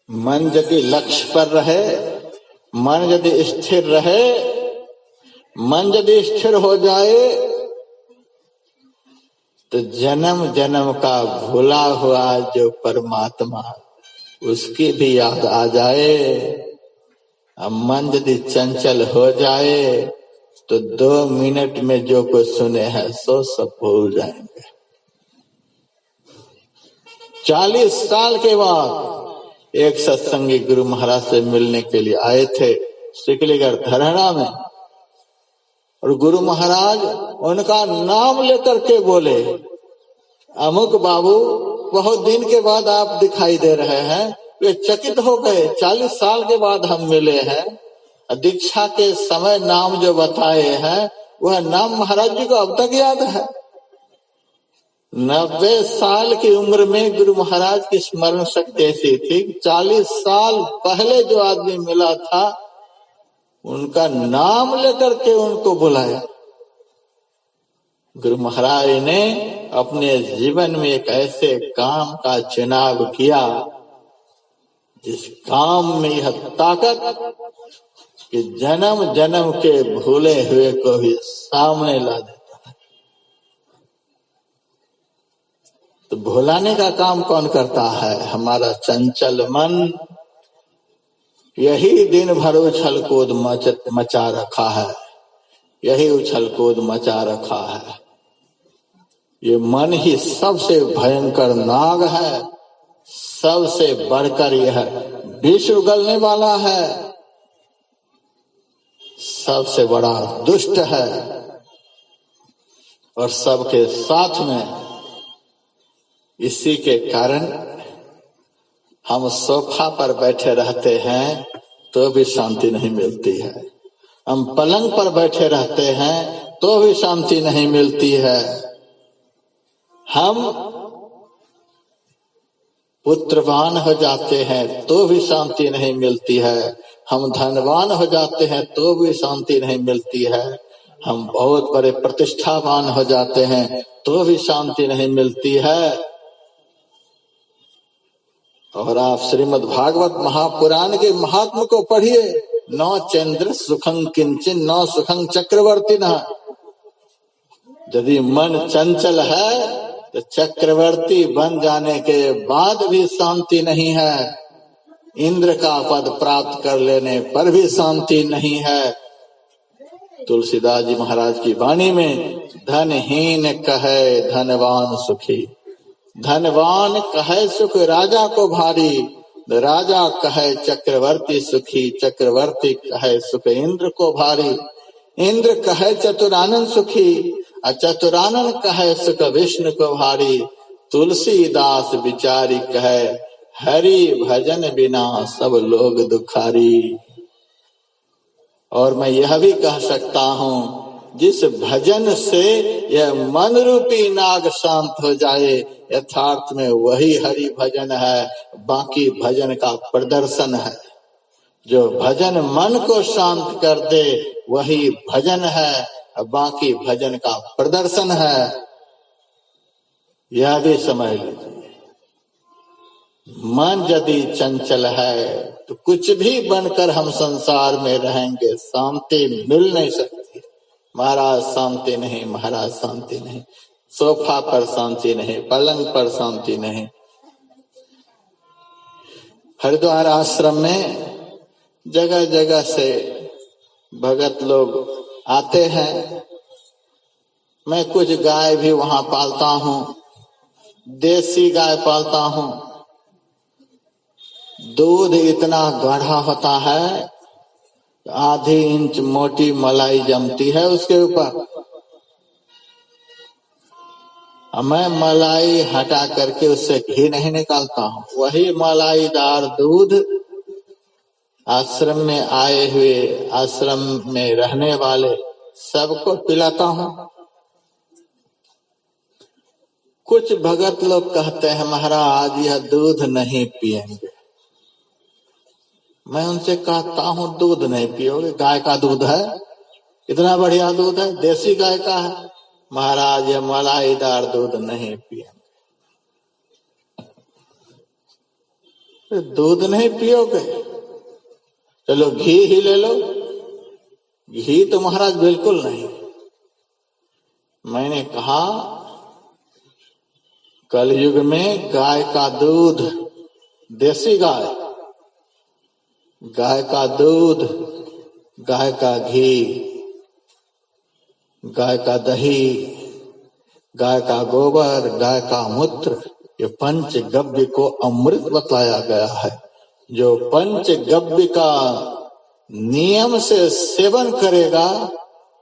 मन यदि लक्ष्य पर रहे, मन यदि स्थिर रहे, मन यदि स्थिर हो जाए तो जन्म जन्म का भूला हुआ जो परमात्मा उसकी भी याद आ जाए। अब मन यदि चंचल हो जाए तो 2 मिनट में जो कुछ सुने हैं सो सब भूल जाएंगे। 40 साल के बाद एक सत्संगी गुरु महाराज से मिलने के लिए आए थे सिकलीगढ़ धरहरा में, और गुरु महाराज उनका नाम लेकर के बोले, अमुक बाबू बहुत दिन के बाद आप दिखाई दे रहे हैं। वे चकित हो गए, 40 साल के बाद हम मिले हैं। दीक्षा के समय नाम जो बताए हैं वह नाम महाराज जी को अब तक याद है। 90 साल की उम्र में गुरु महाराज की स्मरण शक्ति ऐसी थी, 40 साल पहले जो आदमी मिला था उनका नाम लेकर के उनको बुलाया। गुरु महाराज ने अपने जीवन में एक ऐसे काम का चुनाव किया जिस काम में यह ताकत कि जन्म जन्म के भूले हुए को भी सामने ला देता है। तो भुलाने का काम कौन करता है? हमारा चंचल मन। यही दिन भर उछल कूद मचा रखा है, यही उछल कूद मचा रखा है। ये मन ही सबसे भयंकर नाग है, सबसे बढ़कर यह विष उगलने वाला है, सबसे बड़ा दुष्ट है। और सबके साथ में इसी के कारण हम सोफा पर बैठे रहते हैं तो भी शांति नहीं मिलती है, हम पलंग पर बैठे रहते हैं तो भी शांति नहीं मिलती है, हम पुत्रवान हो जाते हैं तो भी शांति नहीं मिलती है, हम धनवान हो जाते हैं तो भी शांति नहीं मिलती है, हम बहुत बड़े प्रतिष्ठावान हो जाते हैं तो भी शांति नहीं मिलती है। और आप श्रीमद् भागवत महापुराण के महात्म को पढ़िए, न चंद्र सुखं किंचन न सुखं चक्रवर्तीना। यदि मन चंचल है तो चक्रवर्ती बन जाने के बाद भी शांति नहीं है, इंद्र का पद प्राप्त कर लेने पर भी शांति नहीं है। तुलसीदास जी महाराज की वाणी में धनहीन कहे धनवान सुखी, धनवान कहे सुख राजा को भारी, राजा कहे चक्रवर्ती सुखी, चक्रवर्ती कहे सुख इंद्र को भारी, इंद्र कहे चतुरानन सुखी, चतुरानन कहे सुख विष्णु को भारी, तुलसीदास बिचारी कहे हरि भजन बिना सब लोग दुखारी। और मैं यह भी कह सकता हूँ, जिस भजन से यह मन रूपी नाग शांत हो जाए, यथार्थ में वही हरि भजन है, बाकी भजन का प्रदर्शन है। जो भजन मन को शांत कर दे वही भजन है, बाकी भजन का प्रदर्शन है। यह भी समझ लीजिए, मन यदि चंचल है तो कुछ भी बनकर हम संसार में रहेंगे, शांति मिल नहीं सकती। महाराज शांति नहीं, महाराज शांति नहीं, सोफा पर शांति नहीं, पलंग पर शांति नहीं। हरिद्वार आश्रम में जगह जगह से भगत लोग आते हैं। मैं कुछ गाय भी वहां पालता हूँ, देसी गाय पालता हूँ। दूध इतना गाढ़ा होता है, आधी इंच मोटी मलाई जमती है उसके ऊपर। मैं मलाई हटा करके उससे घी नहीं निकालता हूँ, वही मलाईदार दूध आश्रम में आए हुए, आश्रम में रहने वाले सबको पिलाता हूँ। कुछ भगत लोग कहते हैं महाराज यह दूध नहीं पिएंगे। मैं उनसे कहता हूँ दूध नहीं पियोगे, गाय का दूध है, इतना बढ़िया दूध है, देसी गाय का है। महाराज ये मलाईदार दूध नहीं पिएंगे। दूध नहीं पियोगे, चलो घी ही ले लो। घी तो महाराज बिल्कुल नहीं। मैंने कहा कलयुग में गाय का दूध, देसी गाय, गाय का दूध, गाय का घी, गाय का दही, गाय का गोबर, गाय का मूत्र, ये पंचगव्य को अमृत बताया गया है। जो पंचगव्य का नियम से सेवन करेगा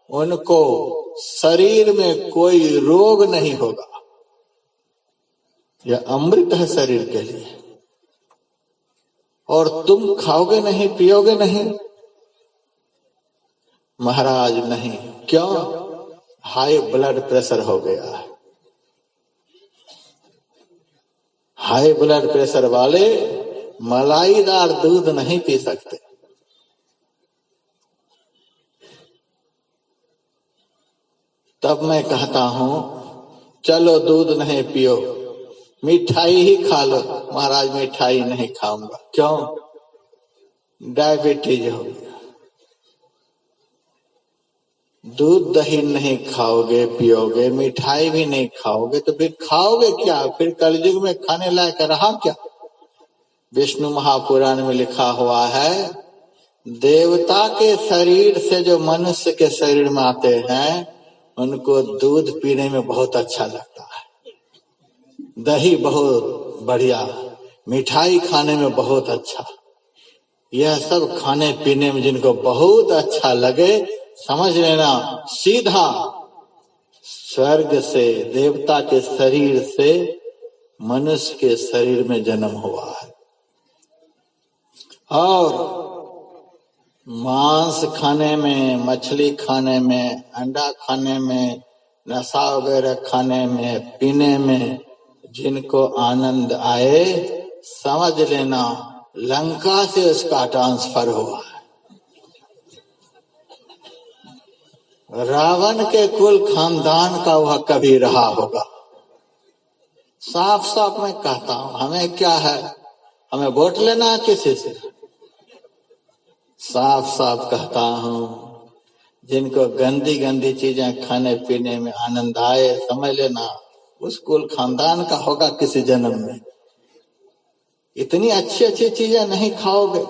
उनको शरीर में कोई रोग नहीं होगा। यह अमृत है शरीर के लिए। और तुम खाओगे नहीं, पियोगे नहीं? महाराज नहीं। क्यों? हाई ब्लड प्रेशर हो गया है। हाई ब्लड प्रेशर वाले मलाईदार दूध नहीं पी सकते। तब मैं कहता हूं चलो दूध नहीं पियो, मिठाई ही खा लो। महाराज मिठाई नहीं खाऊंगा। क्यों? डायबिटीज हो गया। दूध दही नहीं खाओगे, पियोगे, मिठाई भी नहीं खाओगे तो फिर खाओगे क्या? फिर कलयुग में खाने लायक रहा क्या? विष्णु महापुराण में लिखा हुआ है, देवता के शरीर से जो मनुष्य के शरीर में आते हैं उनको दूध पीने में बहुत अच्छा लगता है, दही बहुत बढ़िया, मिठाई खाने में बहुत अच्छा। यह सब खाने पीने में जिनको बहुत अच्छा लगे, समझ लेना सीधा स्वर्ग से, देवता के शरीर से मनुष्य के शरीर में जन्म हुआ है। और मांस खाने में, मछली खाने में, अंडा खाने में, नशा वगैरह खाने में, पीने में जिनको आनंद आए, समझ लेना लंका से उसका ट्रांसफर हुआ है। रावण के कुल खानदान का वह कभी रहा होगा। साफ साफ मैं कहता हूं, हमें क्या है, हमें वोट लेना है किसी से? साफ साफ कहता हूं, जिनको गंदी गंदी चीजें खाने पीने में आनंद आए, समझ लेना उस कुल खानदान का होगा किसी जन्म में। इतनी अच्छी अच्छी चीजें नहीं खाओगे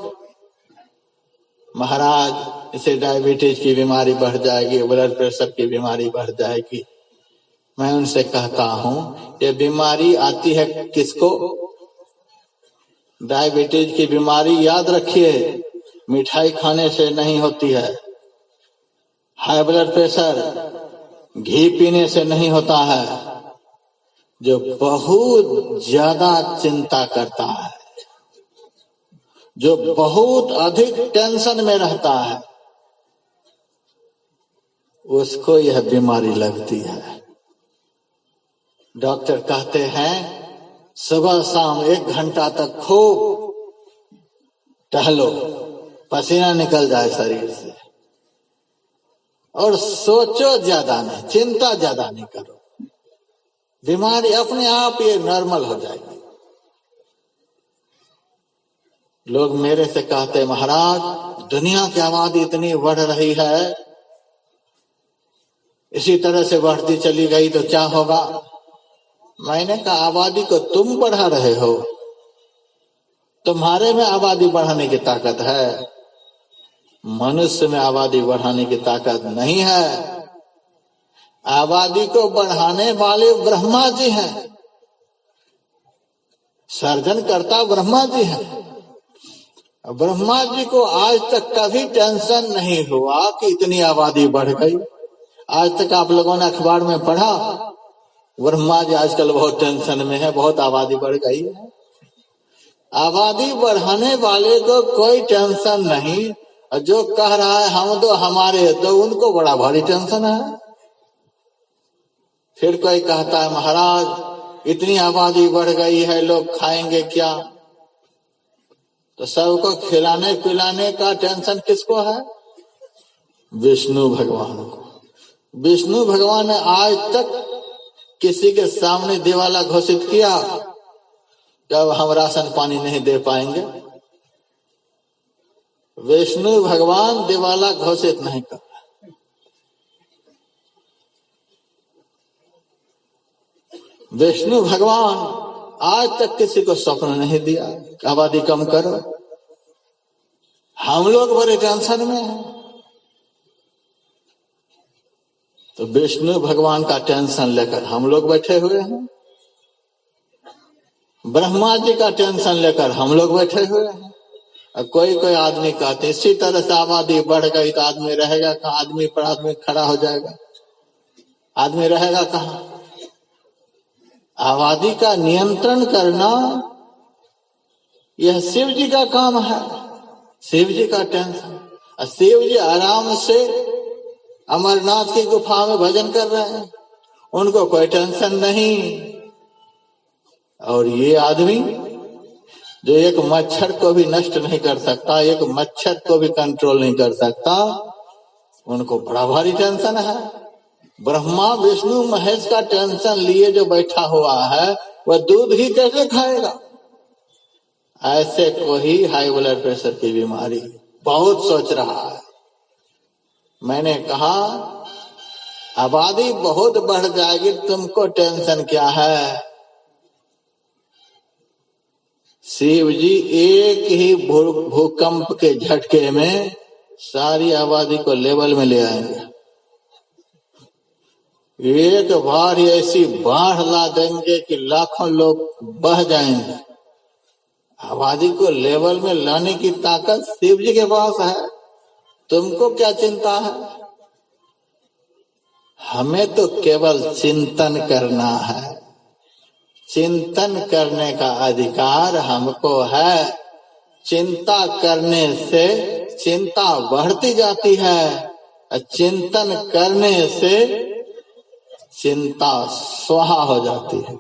महाराज, इससे डायबिटीज की बीमारी बढ़ जाएगी, ब्लड प्रेशर की बीमारी बढ़ जाएगी। मैं उनसे कहता हूं, ये बीमारी आती है किसको? डायबिटीज की बीमारी याद रखिए, मिठाई खाने से नहीं होती है। हाई ब्लड प्रेशर घी पीने से नहीं होता है। जो बहुत ज्यादा चिंता करता है, जो बहुत अधिक टेंशन में रहता है, उसको यह बीमारी लगती है। डॉक्टर कहते हैं सुबह शाम 1 घंटा तक खूब टहलो, पसीना निकल जाए शरीर से, और सोचो ज्यादा नहीं, चिंता ज्यादा नहीं करो, बीमारी अपने आप ये नॉर्मल हो जाएगी। लोग मेरे से कहते महाराज दुनिया की आबादी इतनी बढ़ रही है, इसी तरह से बढ़ती चली गई तो क्या होगा? मैंने कहा आबादी को तुम बढ़ा रहे हो, तुम्हारे में आबादी बढ़ाने की ताकत है, मनुष्य में आबादी बढ़ाने की ताकत नहीं है। आबादी को बढ़ाने वाले ब्रह्मा जी हैं, सर्जन करता ब्रह्मा जी हैं। ब्रह्मा जी को आज तक कभी टेंशन नहीं हुआ कि इतनी आबादी बढ़ गई। आज तक आप लोगों ने अखबार में पढ़ा ब्रह्मा जी आजकल बहुत टेंशन में है, बहुत आबादी बढ़ गई है। आबादी बढ़ाने वाले को कोई टेंशन नहीं, और जो कह रहा है हम तो हमारे, तो उनको बड़ा भारी टेंशन है। फिर कोई कहता है महाराज इतनी आबादी बढ़ गई है, लोग खाएंगे क्या? तो सबको खिलाने पिलाने का टेंशन किसको है? विष्णु भगवान को। विष्णु भगवान ने आज तक किसी के सामने दिवाला घोषित किया जब हम राशन पानी नहीं दे पाएंगे। विष्णु भगवान दिवाला घोषित नहीं कर, विष्णु भगवान आज तक किसी को स्वप्न नहीं दिया आबादी कम करो। हम लोग बड़े टेंशन में हैं, तो विष्णु भगवान का टेंशन लेकर हम लोग बैठे हुए हैं, ब्रह्मा जी का टेंशन लेकर हम लोग बैठे हुए हैं। और कोई आदमी कहते इसी तरह से आबादी बढ़ गई तो आदमी रहेगा कहाँ? आदमी पर आदमी खड़ा हो जाएगा, आदमी रहेगा कहाँ? आबादी का नियंत्रण करना यह शिव जी का काम है, शिव जी का टेंशन। और शिव जी आराम से अमरनाथ की गुफा में भजन कर रहे हैं, उनको कोई टेंशन नहीं। और ये आदमी जो एक मच्छर को भी नष्ट नहीं कर सकता, एक मच्छर को भी कंट्रोल नहीं कर सकता, उनको बड़ा भारी टेंशन है। ब्रह्मा विष्णु महेश का टेंशन लिए जो बैठा हुआ है वह दूध ही कैसे खाएगा? ऐसे को ही हाई ब्लड प्रेशर की बीमारी बहुत सोच रहा है। मैंने कहा आबादी बहुत बढ़ जाएगी, तुमको टेंशन क्या है? शिव जी एक ही भूकंप के झटके में सारी आबादी को लेवल में ले आएंगे। एक बार ऐसी बाढ़ ला देंगे कि लाखों लोग बह जाएंगे। आबादी को लेवल में लाने की ताकत शिव जी के पास है, तुमको क्या चिंता है? हमें तो केवल चिंतन करना है, चिंतन करने का अधिकार हमको है। चिंता करने से चिंता बढ़ती जाती है, चिंतन करने से चिंता स्वाहा हो जाती है।